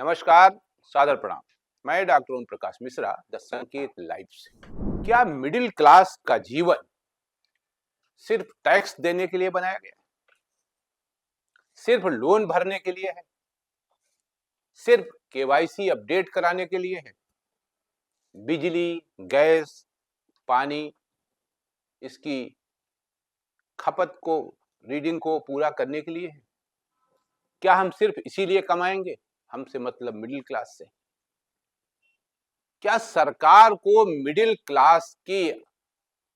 नमस्कार, सादर प्रणाम। मैं doctor Om Prakash Mishra, the Sanket live से। क्या मिडिल क्लास का जीवन सिर्फ टैक्स देने के लिए बनाया गया? सिर्फ लोन भरने के लिए है? सिर्फ केवाईसी अपडेट कराने के लिए है? बिजली, गैस, पानी, इसकी खपत को, रीडिंग को पूरा करने के लिए है? क्या हम सिर्फ इसीलिए कमाएंगे? हमसे मतलब मिडिल क्लास से। क्या सरकार को मिडिल क्लास की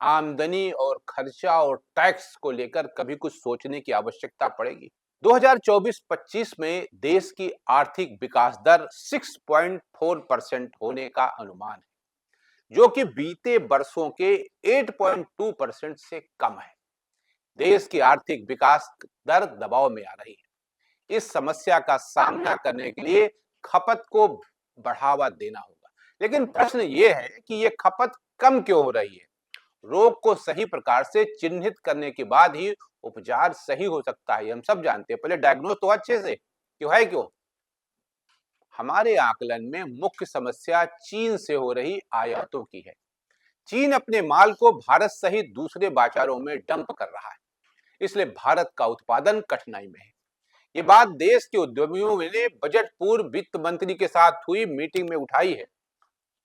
आमदनी और खर्चा और टैक्स को लेकर कभी कुछ सोचने की आवश्यकता पड़ेगी? 2024-25 में देश की आर्थिक विकास दर 6.4% होने का अनुमान है, जो कि बीते वर्षों के 8.2% से कम है। देश की आर्थिक विकास दर दबाव में आ रही है। इस समस्या का सामना करने के लिए खपत को बढ़ावा देना होगा। लेकिन प्रश्न ये है कि ये खपत कम क्यों हो रही है? रोग को सही प्रकार से चिन्हित करने के बाद ही उपचार सही हो सकता है, हम सब जानते हैं। पहले डायग्नोज तो अच्छे से क्यों है क्यों? हमारे आकलन में मुख्य समस्या चीन से हो रही आयातों की है। चीन अपने माल को भारत सहित दूसरे बाजारों में डंप कर रहा है, इसलिए भारत का उत्पादन कठिनाई में है। ये बात देश के उद्यमियों ने बजट पूर्व वित्त मंत्री के साथ हुई मीटिंग में उठाई है।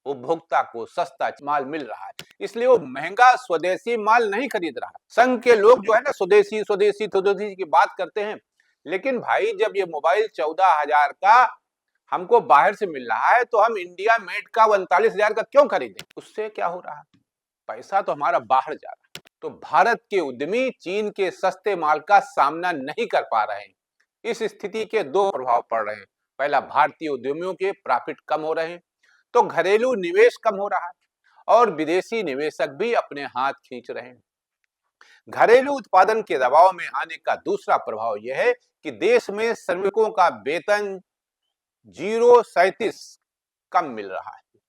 उपभोक्ता को सस्ता माल मिल रहा है, इसलिए वो महंगा स्वदेशी माल नहीं खरीद रहा। संघ के लोग जो है ना स्वदेशी स्वदेशी स्वदेशी की बात करते हैं, लेकिन भाई जब ये मोबाइल 14,000 का हमको बाहर से मिल रहा है तो हम इंडिया मेड का 39,000 का क्यों खरीदें? उससे क्या हो रहा है? पैसा तो हमारा बाहर जा रहा है। तो भारत के उद्यमी चीन के सस्ते माल का सामना नहीं कर पा रहे हैं। इस स्थिति के दो प्रभाव पड़ रहे हैं। पहला, भारतीय उद्यमियों के प्रॉफिट कम हो रहे हैं, तो घरेलू निवेश कम हो रहा है और विदेशी निवेशक भी अपने हाथ खींच रहे हैं। घरेलू उत्पादन के दबाव में आने का दूसरा प्रभाव यह है कि देश में श्रमिकों का वेतन 0.37 कम मिल रहा है।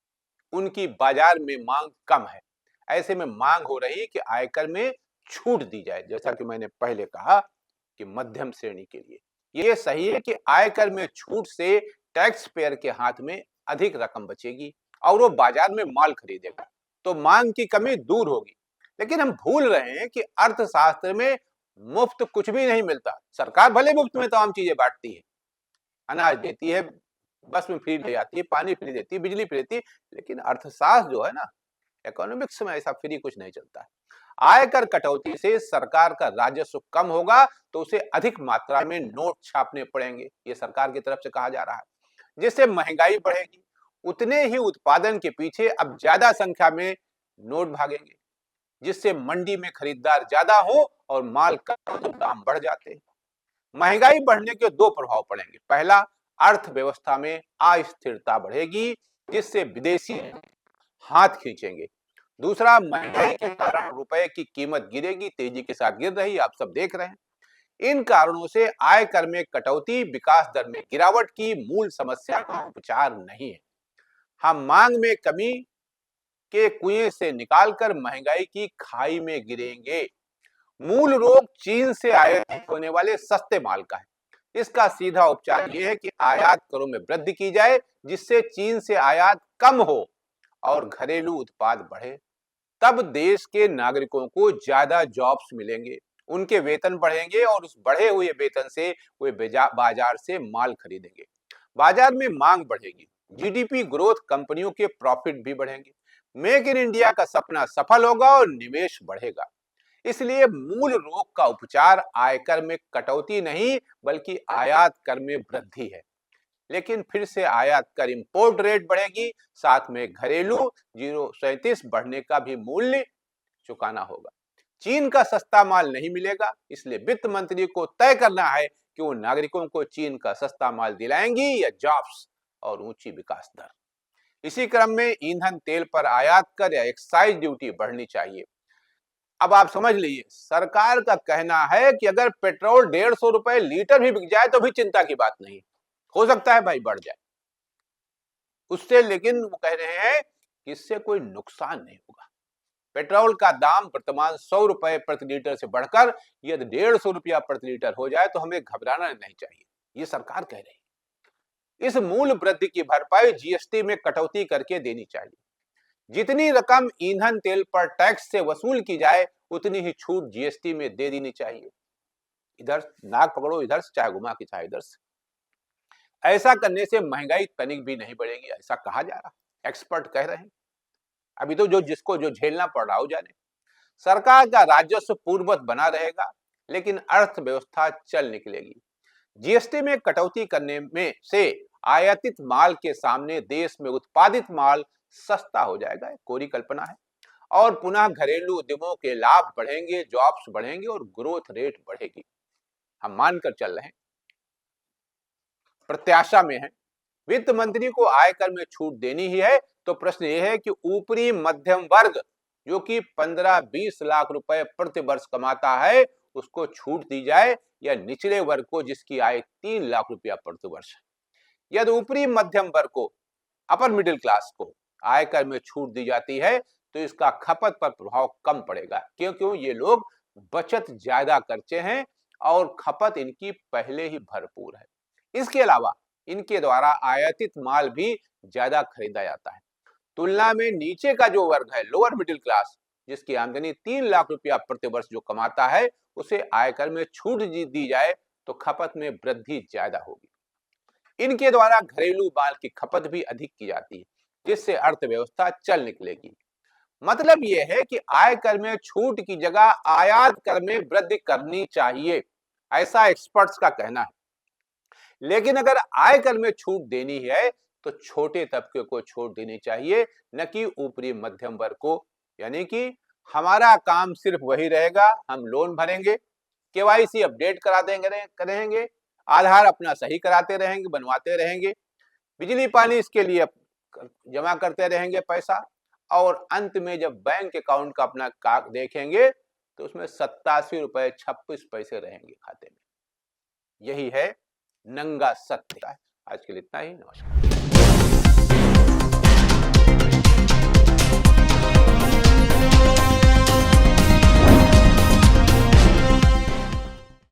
उनकी बाजार में मांग कम है। ऐसे में मांग हो रही है कि आयकर में छूट दी जाए, जैसा कि मैंने पहले कहा कि मध्यम श्रेणी के लिए ये सही है कि आयकर में छूट से टैक्स पेयर के हाथ में अधिक रकम बचेगी और वो बाजार में माल खरीदेगा, तो मांग की कमी दूर होगी। लेकिन हम भूल रहे हैं कि अर्थशास्त्र में मुफ्त कुछ भी नहीं मिलता। सरकार भले मुफ्त में तमाम चीजें बांटती है, अनाज देती है, बस में फ्री ले जाती है, पानी फ्री देती है, बिजली फ्री देती है, लेकिन अर्थशास्त्र जो है ना, इकोनॉमिक्स में ऐसा फ्री कुछ नहीं चलता है। आयकर कटौती से सरकार का राजस्व कम होगा तो उसे अधिक मात्रा में नोट छापने पड़ेंगे, ये सरकार की तरफ से कहा जा रहा है, जिससे महंगाई बढ़ेगी। उतने ही उत्पादन के पीछे अब ज्यादा संख्या में नोट भागेंगे, जिससे मंडी में खरीदार ज्यादा हो और माल कम तो दाम बढ़ जाते हैं। महंगाई बढ़ने के दो प्रभाव पड़ेंगे। पहला, अर्थव्यवस्था में अस्थिरता बढ़ेगी, जिससे विदेशी हाथ खींचेंगे। दूसरा, महंगाई के कारण रुपए की कीमत गिरेगी, तेजी के साथ गिर रही, आप सब देख रहे हैं। इन कारणों से आयकर में कटौती विकास दर में गिरावट की मूल समस्या का उपचार नहीं है। हम मांग में कमी के कुएं से निकालकर महंगाई की खाई में गिरेंगे। मूल रोग चीन से आयात होने वाले सस्ते माल का है। इसका सीधा उपचार यह है कि आयात करों में वृद्धि की जाए, जिससे चीन से आयात कम हो और घरेलू उत्पाद बढ़े। तब देश के नागरिकों को ज्यादा जॉब्स मिलेंगे, उनके वेतन बढ़ेंगे और उस बढ़े हुए वेतन से वे बाजार से माल खरीदेंगे। बाजार में मांग बढ़ेगी, जीडीपी ग्रोथ, कंपनियों के प्रॉफिट भी बढ़ेंगे। मेक इन इंडिया का सपना सफल होगा और निवेश बढ़ेगा। इसलिए मूल रोग का उपचार आयकर में कटौती नहीं बल्कि आयात कर में वृद्धि है। लेकिन फिर से आयात कर, इंपोर्ट रेट बढ़ेगी, साथ में घरेलू 0.37 बढ़ने का भी मूल्य चुकाना होगा। चीन का सस्ता माल नहीं मिलेगा, इसलिए वित्त मंत्री को तय करना है कि वो नागरिकों को चीन का सस्ता माल दिलाएंगी या जॉब्स और ऊंची विकास दर। इसी क्रम में ईंधन तेल पर आयात कर या एक्साइज ड्यूटी बढ़नी चाहिए। अब आप समझ लीजिए, सरकार का कहना है कि अगर पेट्रोल 150 रुपए लीटर भी बिक जाए तो भी चिंता की बात नहीं, हो सकता है भाई बढ़ जाए उससे, लेकिन वो कह रहे हैं कि इससे कोई नुकसान नहीं होगा। पेट्रोल का दाम वर्तमान 100 रुपए प्रति लीटर से बढ़कर यदि 150 रुपया प्रति लीटर हो जाए तो हमें घबराना नहीं चाहिए, ये सरकार कह रही है। इस मूल वृद्धि की भरपाई जीएसटी में कटौती करके देनी चाहिए। जितनी रकम ईंधन तेल पर टैक्स से वसूल की जाए उतनी ही छूट जीएसटी में दे देनी चाहिए। इधर नाक पकड़ो इधर से, चाहे घुमा के चाहे इधर से। ऐसा करने से महंगाई तनिक भी नहीं बढ़ेगी, ऐसा कहा जा रहा है, एक्सपर्ट कह रहे हैं। अभी तो जिसको जो झेलना पड़ रहा हो जाने। सरकार का राजस्व पूर्ववत बना रहेगा, लेकिन अर्थव्यवस्था चल निकलेगी। जीएसटी में कटौती करने में से आयातित माल के सामने देश में उत्पादित माल सस्ता हो जाएगा, कोरी कल्पना है। और पुनः घरेलू उद्यमों के लाभ बढ़ेंगे, जॉब्स बढ़ेंगे और ग्रोथ रेट बढ़ेगी। हम मानकर चल रहे हैं, प्रत्याशा में है। वित्त मंत्री को आयकर में छूट देनी ही है तो प्रश्न यह है कि ऊपरी मध्यम वर्ग जो कि 15-20 लाख रुपए प्रति वर्ष कमाता है उसको छूट दी जाए, या निचले वर्ग को जिसकी आय 3 लाख रुपया प्रति वर्ष है। यदि ऊपरी मध्यम वर्ग को, अपर मिडिल क्लास को आयकर में छूट दी जाती है तो इसका खपत पर प्रभाव कम पड़ेगा, क्योंकि ये लोग बचत ज्यादा करते हैं और खपत इनकी पहले ही भरपूर है। इसके अलावा इनके द्वारा आयातित माल भी ज्यादा खरीदा जाता है। तुलना में नीचे का जो वर्ग है, लोअर मिडिल क्लास, जिसकी आमदनी 3 लाख रुपया प्रति वर्ष जो कमाता है, उसे आयकर में छूट दी जाए तो खपत में वृद्धि ज्यादा होगी। इनके द्वारा घरेलू माल की खपत भी अधिक की जाती है, जिससे अर्थव्यवस्था चल निकलेगी। मतलब यह है कि आयकर में छूट की जगह आयात कर में वृद्धि करनी चाहिए, ऐसा एक्सपर्ट्स का कहना है। लेकिन अगर आयकर में छूट देनी है तो छोटे तबके को छूट देनी चाहिए, न कि ऊपरी मध्यम वर्ग को। यानी कि हमारा काम सिर्फ वही रहेगा, हम लोन भरेंगे, केवाईसी अपडेट करा देंगे करेंगे, आधार अपना सही कराते रहेंगे, बनवाते रहेंगे, बिजली पानी इसके लिए जमा करते रहेंगे पैसा, और अंत में जब बैंक अकाउंट का अपना देखेंगे तो उसमें 87 रुपए 26 पैसे रहेंगे खाते में। यही है नंगा सत्य। आज के लिए इतना ही, नमस्कार।